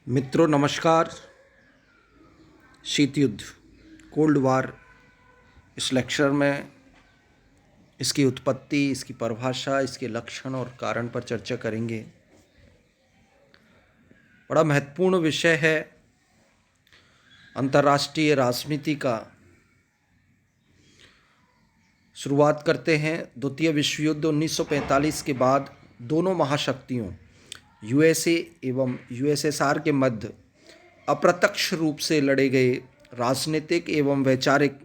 मित्रों नमस्कार। शीत युद्ध कोल्ड वार इस लेक्चर में इसकी उत्पत्ति, इसकी परिभाषा, इसके लक्षण और कारण पर चर्चा करेंगे। बड़ा महत्वपूर्ण विषय है अंतर्राष्ट्रीय राजनीति का। शुरुआत करते हैं। द्वितीय विश्व युद्ध 1945 के बाद दोनों महाशक्तियों यूएसए एवं यूएसएसआर के मध्य अप्रत्यक्ष रूप से लड़े गए राजनीतिक एवं वैचारिक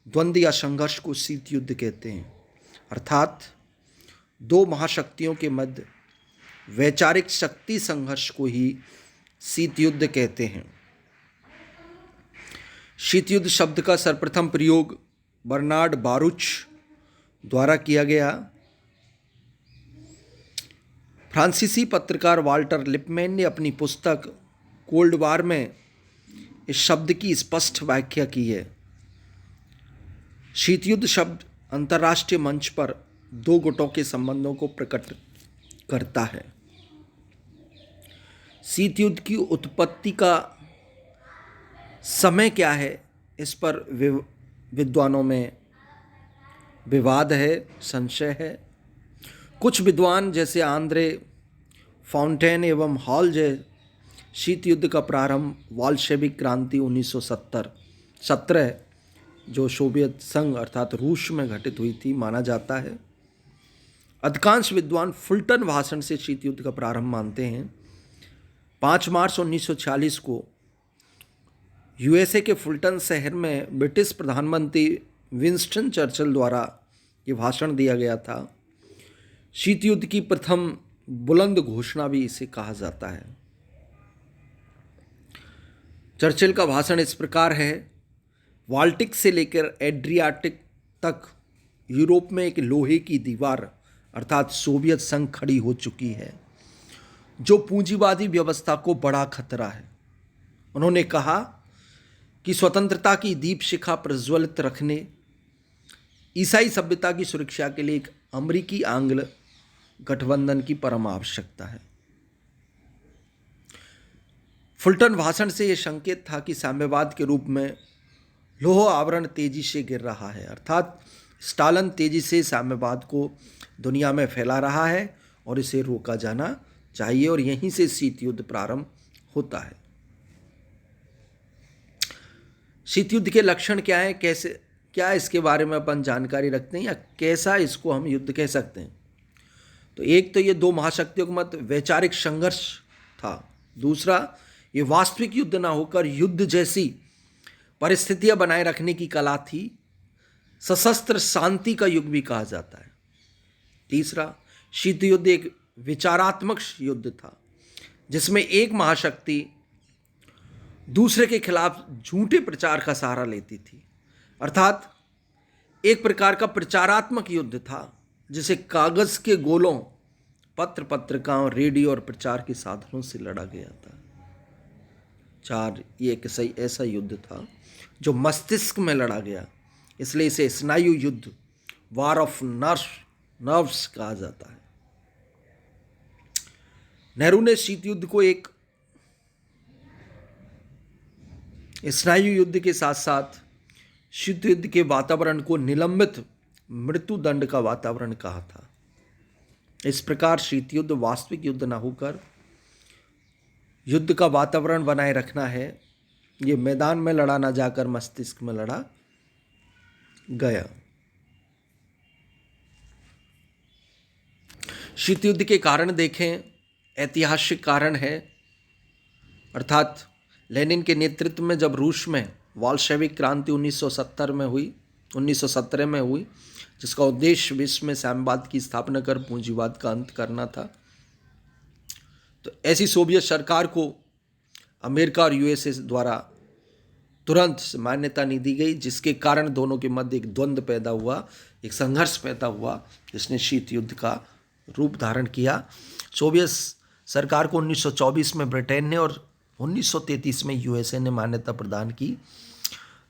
द्वंद्व या संघर्ष को शीत युद्ध कहते हैं। अर्थात दो महाशक्तियों के मध्य वैचारिक शक्ति संघर्ष को ही शीत युद्ध कहते हैं। शीत युद्ध शब्द का सर्वप्रथम प्रयोग बर्नार्ड बारुच द्वारा किया गया। फ्रांसीसी पत्रकार वाल्टर लिपमैन ने अपनी पुस्तक कोल्ड वार में इस शब्द की स्पष्ट व्याख्या की है। शीत युद्ध शब्द अंतर्राष्ट्रीय मंच पर दो गुटों के संबंधों को प्रकट करता है। शीत युद्ध की उत्पत्ति का समय क्या है, इस पर विद्वानों में विवाद है, संशय है। कुछ विद्वान जैसे आंद्रे फाउंटेन एवं हॉल शीत युद्ध का प्रारंभ वाल्शेविक क्रांति 1917 जो सोवियत संघ अर्थात रूस में घटित हुई थी माना जाता है। अधिकांश विद्वान फुल्टन भाषण से शीत युद्ध का प्रारंभ मानते हैं। 5 मार्च 1946 को यूएसए के फुल्टन शहर में ब्रिटिश प्रधानमंत्री विंस्टन चर्चिल द्वारा ये भाषण दिया गया था। शीत युद्ध की प्रथम बुलंद घोषणा भी इसे कहा जाता है। चर्चिल का भाषण इस प्रकार है। बाल्टिक से लेकर एड्रियाटिक तक यूरोप में एक लोहे की दीवार अर्थात सोवियत संघ खड़ी हो चुकी है, जो पूंजीवादी व्यवस्था को बड़ा खतरा है। उन्होंने कहा कि स्वतंत्रता की दीप शिखा प्रज्वलित रखने, ईसाई सभ्यता की सुरक्षा के लिए एक अमेरिकी आंग्ल गठबंधन की परम आवश्यकता है। फुल्टन भाषण से यह संकेत था कि साम्यवाद के रूप में लोह आवरण तेजी से गिर रहा है, अर्थात स्टालिन तेजी से साम्यवाद को दुनिया में फैला रहा है और इसे रोका जाना चाहिए, और यहीं से शीत युद्ध प्रारंभ होता है। शीत युद्ध के लक्षण क्या है, कैसे क्या इसके बारे में अपन जानकारी रखते हैं या कैसा इसको हम युद्ध कह सकते हैं। तो एक तो ये दो महाशक्तियों के मध्य वैचारिक संघर्ष था। दूसरा, ये वास्तविक युद्ध ना होकर युद्ध जैसी परिस्थितियां बनाए रखने की कला थी। सशस्त्र शांति का युग भी कहा जाता है। तीसरा, शीत युद्ध एक विचारात्मक युद्ध था जिसमें एक महाशक्ति दूसरे के खिलाफ झूठे प्रचार का सहारा लेती थी, अर्थात एक प्रकार का प्रचारात्मक युद्ध था जिसे कागज के गोलों, पत्र पत्रिकाओं, रेडियो और प्रचार के साधनों से लड़ा गया था। ये एक सही ऐसा युद्ध था जो मस्तिष्क में लड़ा गया, इसलिए इसे स्नायु युद्ध, वार ऑफ नर्व्स कहा जाता है। नेहरू ने शीत युद्ध को एक स्नायु युद्ध के साथ साथ शीत युद्ध के वातावरण को निलंबित मृत्युदंड का वातावरण कहा था। इस प्रकार शीत युद्ध वास्तविक युद्ध न होकर युद्ध का वातावरण बनाए रखना है। ये मैदान में लड़ा ना जाकर मस्तिष्क में लड़ा गया। शीत युद्ध के कारण देखें, ऐतिहासिक कारण है, अर्थात लेनिन के नेतृत्व में जब रूस में वाल्शेविक क्रांति 1917 में हुई, जिसका उद्देश्य विश्व में साम्यवाद की स्थापना कर पूंजीवाद का अंत करना था, तो ऐसी सोवियत सरकार को अमेरिका और यूएसए द्वारा तुरंत मान्यता नहीं दी गई, जिसके कारण दोनों के मध्य एक द्वंद्व पैदा हुआ, एक संघर्ष पैदा हुआ जिसने शीत युद्ध का रूप धारण किया। सोवियत सरकार को 1924 में ब्रिटेन ने और 1933 में यूएसए ने मान्यता प्रदान की।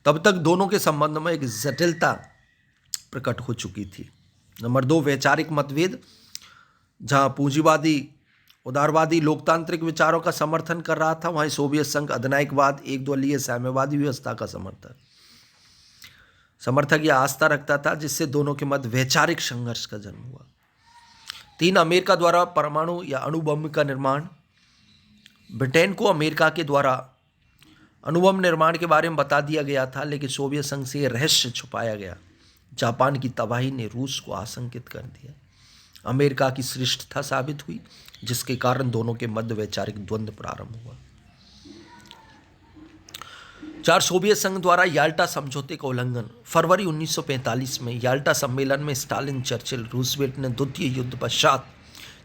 तब तक दोनों के संबंध में एक जटिलता प्रकट हो चुकी थी। नंबर 2, वैचारिक मतभेद, जहां पूंजीवादी उदारवादी लोकतांत्रिक विचारों का समर्थन कर रहा था, वहीं सोवियत संघ अधिनायकवाद, एक दलीय साम्यवादी व्यवस्था का समर्थक या आस्था रखता था, जिससे दोनों के मध्य वैचारिक संघर्ष का जन्म हुआ। 3, अमेरिका द्वारा परमाणु या अणु बम का निर्माण। ब्रिटेन को अमेरिका के द्वारा अणुबम निर्माण के बारे में बता दिया गया था, लेकिन सोवियत संघ से यह रहस्य छुपाया गया। जापान की तबाही ने रूस को आशंकित कर दिया। अमेरिका की श्रेष्ठता साबित हुई, जिसके कारण दोनों के मध्य वैचारिक द्वंद्व प्रारंभ हुआ। 4, सोवियत संघ द्वारा याल्टा समझौते का उल्लंघन। फरवरी 1945 में याल्टा सम्मेलन में स्टालिन, चर्चिल, रूजवेल्ट ने द्वितीय युद्ध पश्चात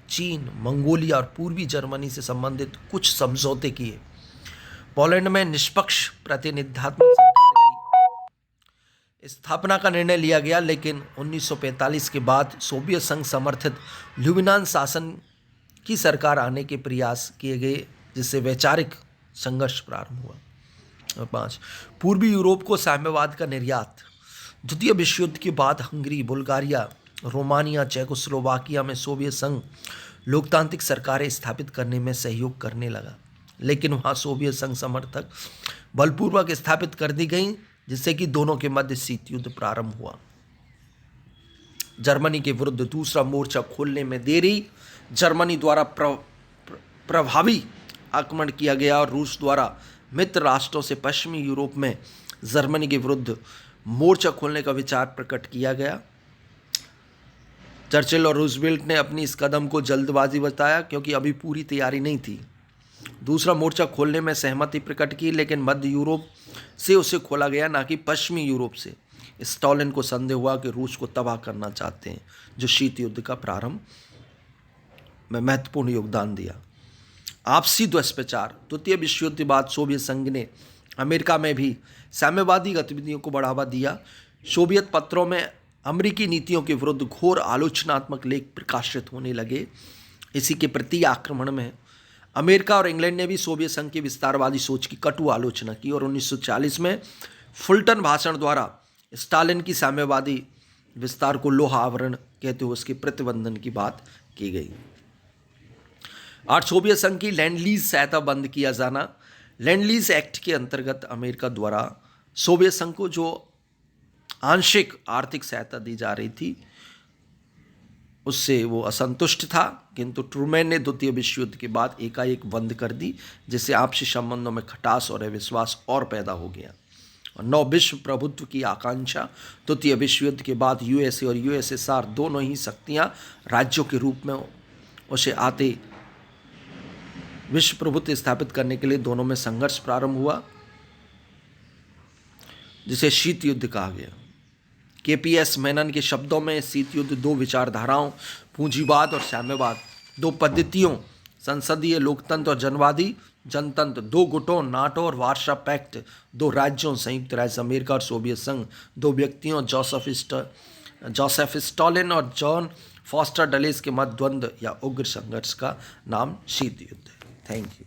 चीन, मंगोलिया और पूर्वी जर्मनी से संबंधित कुछ समझौते किए। पोलैंड में निष्पक्ष प्रतिनिधात्मक सरकार की स्थापना का निर्णय लिया गया, लेकिन 1945 के बाद सोवियत संघ समर्थित ल्यूबिनान शासन की सरकार आने के प्रयास किए गए, जिससे वैचारिक संघर्ष प्रारंभ हुआ। 5, पूर्वी यूरोप को साम्यवाद का निर्यात। द्वितीय विश्व युद्ध के बाद हंगरी, बुल्गारिया, रोमानिया, चेकोस्लोवाकिया में सोवियत संघ लोकतांत्रिक सरकारें स्थापित करने में सहयोग करने लगा, लेकिन वहाँ सोवियत संघ समर्थक बलपूर्वक स्थापित कर दी गई, जिससे कि दोनों के मध्य शीत युद्ध प्रारंभ हुआ। जर्मनी के विरुद्ध दूसरा मोर्चा खोलने में देरी। जर्मनी द्वारा प्रभावी आक्रमण किया गया और रूस द्वारा मित्र राष्ट्रों से पश्चिमी यूरोप में जर्मनी के विरुद्ध मोर्चा खोलने का विचार प्रकट किया गया। चर्चिल और रूजवेल्ट ने अपनी इस कदम को जल्दबाजी बताया, क्योंकि अभी पूरी तैयारी नहीं थी। दूसरा मोर्चा खोलने में सहमति प्रकट की, लेकिन मध्य यूरोप से उसे खोला गया, ना कि पश्चिमी यूरोप से। स्टालिन को संदेह हुआ कि रूस को तबाह करना चाहते हैं, जो शीत युद्ध का प्रारंभ में महत्वपूर्ण योगदान दिया। आपसी दुष्प्रचार। द्वितीय विश्व युद्ध के बाद सोवियत संघ ने अमेरिका में भी साम्यवादी गतिविधियों को बढ़ावा दिया। सोवियत पत्रों में अमेरिकी नीतियों के विरुद्ध घोर आलोचनात्मक लेख प्रकाशित होने लगे। इसी के प्रति आक्रमण में अमेरिका और इंग्लैंड ने भी सोवियत संघ की विस्तारवादी सोच की कटु आलोचना की और 1940 में फुल्टन भाषण द्वारा स्टालिन की साम्यवादी विस्तार को लोहा आवरण कहते हुए उसके प्रतिबंधन की बात की गई। 8, सोवियत संघ की लैंड लीज सहायता बंद किया जाना। लैंड लीज एक्ट के अंतर्गत अमेरिका द्वारा सोवियत संघ को जो आंशिक आर्थिक सहायता दी जा रही थी, उससे वो असंतुष्ट था, किंतु ट्रूमैन ने द्वितीय विश्व युद्ध के बाद एकाएक बंद कर दी, जिससे आपसी संबंधों में खटास और अविश्वास और पैदा हो गया। और 9, विश्व प्रभुत्व की आकांक्षा। द्वितीय विश्व युद्ध के बाद यूएसए और यूएसएसआर दोनों ही शक्तियां राज्यों के रूप में उसे आते विश्व प्रभुत्व स्थापित करने के लिए दोनों में संघर्ष प्रारंभ हुआ, जिसे शीत युद्ध कहा गया। केपीएस मेनन के शब्दों में शीत युद्ध 2 विचारधाराओं, पूंजीवाद और साम्यवाद, 2 पद्धतियों, संसदीय लोकतंत्र और जनवादी जनतंत्र, 2 गुटों, नाटो और वार्सा पैक्ट, 2 राज्यों, संयुक्त राज्य अमेरिका और सोवियत संघ, 2 व्यक्तियों, जोसेफ स्टालिन और जॉन फॉस्टर डलेस के मध्य द्वंद्व या उग्र संघर्ष का नाम शीत युद्ध है। Thank you.